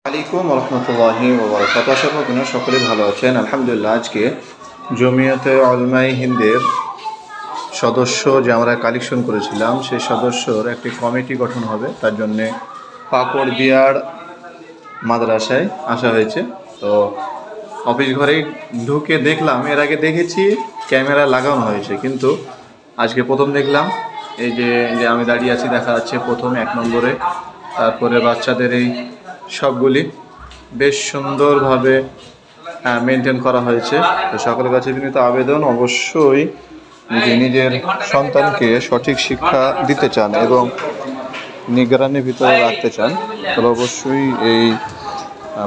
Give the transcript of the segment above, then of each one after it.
আলাইকুম রহমতুল্লাহি ওয়া বারাকাতুহু। আশা করি আপনারা সকলেই ভালো আছেন। আলহামদুলিল্লাহ, আজকে জমিয়তে উলামায়ে হিন্দের সদস্য যে আমরা কালেকশন করেছিলাম সেই সদস্যর একটি কমিটি গঠন হবে, তার জন্যে পাকড়দিয়ার মাদ্রাসায় আসা হয়েছে। তো অফিস ঘরেই ঢুকে দেখলাম, এর আগে দেখেছি ক্যামেরা লাগানো হয়েছে, কিন্তু আজকে প্রথম দেখলাম। এই যে আমি দাঁড়িয়ে আছি দেখা যাচ্ছে প্রথম 1 নম্বরে, তারপরে বাচ্চাদের এই সবগুলি বেশ সুন্দরভাবে মেনটেন করা হয়েছে। তো সকলের কাছে বিনীত আবেদন, অবশ্যই নিজের সন্তানকে সঠিক শিক্ষা দিতে চান এবং নিগরানির ভিতরে রাখতে চান, তাহলে অবশ্যই এই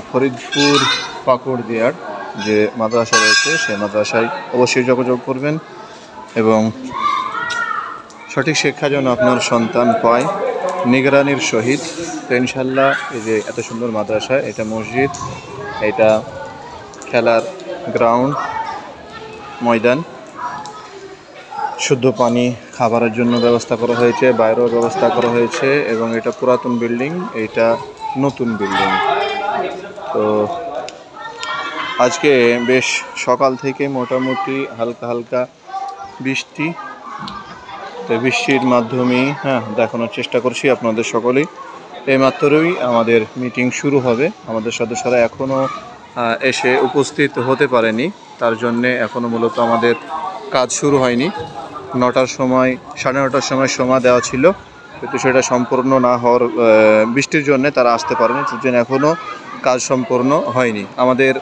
ফরিদপুর পাকড়দিয়ার যে মাদ্রাসা রয়েছে সেই মাদ্রাসায় অবশ্যই যোগাযোগ করবেন এবং সঠিক শিক্ষা যেন আপনার সন্তান পায় নিগরানির সহিত। তো ইনশাল্লাহ, এই যে এত সুন্দর মাদ্রাসা, এটা মসজিদ, এটা খেলার গ্রাউন্ড, ময়দান, শুদ্ধ পানি, খাবারের জন্য ব্যবস্থা করা হয়েছে, বাইরেও ব্যবস্থা করা হয়েছে এবং এটা পুরাতন বিল্ডিং, এটা নতুন বিল্ডিং। তো আজকে বেশ সকাল থেকে মোটামুটি হালকা হালকা বৃষ্টি, তো বৃষ্টির মাধ্যমেই দেখানোর চেষ্টা করছি আপনাদের সকলেই। এইমাত্রই আমাদের মিটিং শুরু হবে, আমাদের সদস্যরা এখনও এসে উপস্থিত হতে পারেনি, তার জন্যে এখনও মূলত আমাদের কাজ শুরু হয়নি। 9টার সময়, 9:30টার সময় দেওয়া ছিল, কিন্তু সেটা সম্পূর্ণ না হওয়ার বৃষ্টির জন্য তারা আসতে পারেনি, তার জন্য এখনও কাজ সম্পূর্ণ হয়নি। আমাদের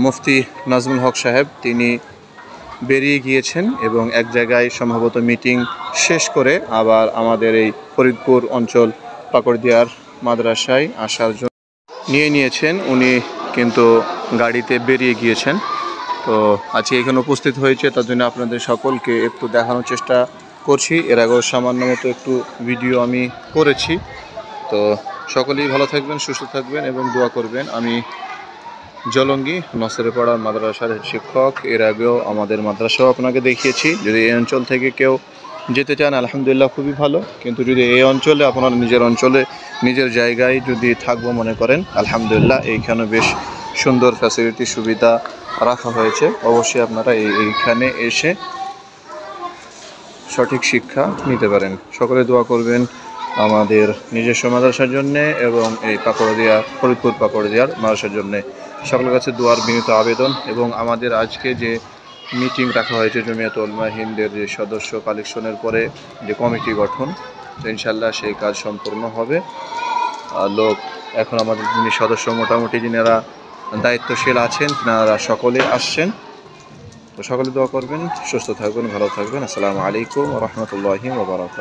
মুফতি নাজমুল হক সাহেব তিনি বেরিয়ে গিয়েছেন এবং এক জায়গায় সম্ভবত মিটিং শেষ করে আবার আমাদের এই ফরিদপুর অঞ্চল পাকড়দিয়ার মাদ্রাসায় আসার জন্য নিয়েছেন। উনি কিন্তু গাড়িতে বেরিয়ে গিয়েছেন। তো আজকে এখানে উপস্থিত হয়েছে, তার জন্য আপনাদের সকলকে একটু দেখানোর চেষ্টা করছি। এর আগেও সামান্য মতো একটু ভিডিও আমি করেছি। তো সকলেই ভালো থাকবেন, সুস্থ থাকবেন এবং দোয়া করবেন। আমি জলঙ্গি নসরেপাড়া মাদ্রাসার শিক্ষক, এর আগেও আমাদের মাদ্রাসাও আপনাকে দেখিয়েছি। যদি এই অঞ্চল থেকে কেউ যেতে চান আলহামদুলিল্লাহ খুবই ভালো, কিন্তু যদি এই অঞ্চলে আপনার নিজের অঞ্চলে নিজের জায়গায় যদি থাকবো মনে করেন, আলহামদুলিল্লাহ এইখানে বেশ সুন্দর ফ্যাসিলিটি সুবিধা রাখা হয়েছে। অবশ্যই আপনারা এইখানে এসে সঠিক শিক্ষা নিতে পারেন। সকলে দোয়া করবেন আমাদের নিজস্ব মাদ্রাসার জন্যে এবং এই ফরিদপুর পাকড়দিয়ার মাদ্রাসার জন্যে। সকলের কাছে দোয়ার বিনীত আবেদন। এবং আমাদের আজকে যে মিটিং রাখা হয়েছে জমিয়তে উলামায়ে হিন্দের যে সদস্য কালেকশনের পরে যে কমিটি গঠন, তো ইনশাল্লাহ সেই কাজ সম্পূর্ণ হবে। লোক এখন আমাদের যিনি সদস্য মোটামুটি যিনারা দায়িত্বশীল আছেন তারা সকলে আসছেন। তো সকলে দোয়া করবেন, সুস্থ থাকবেন, ভালো থাকবেন। আসসালামু আলাইকুম রহমতুল্লাহি ওয়া বারাকাতুহু।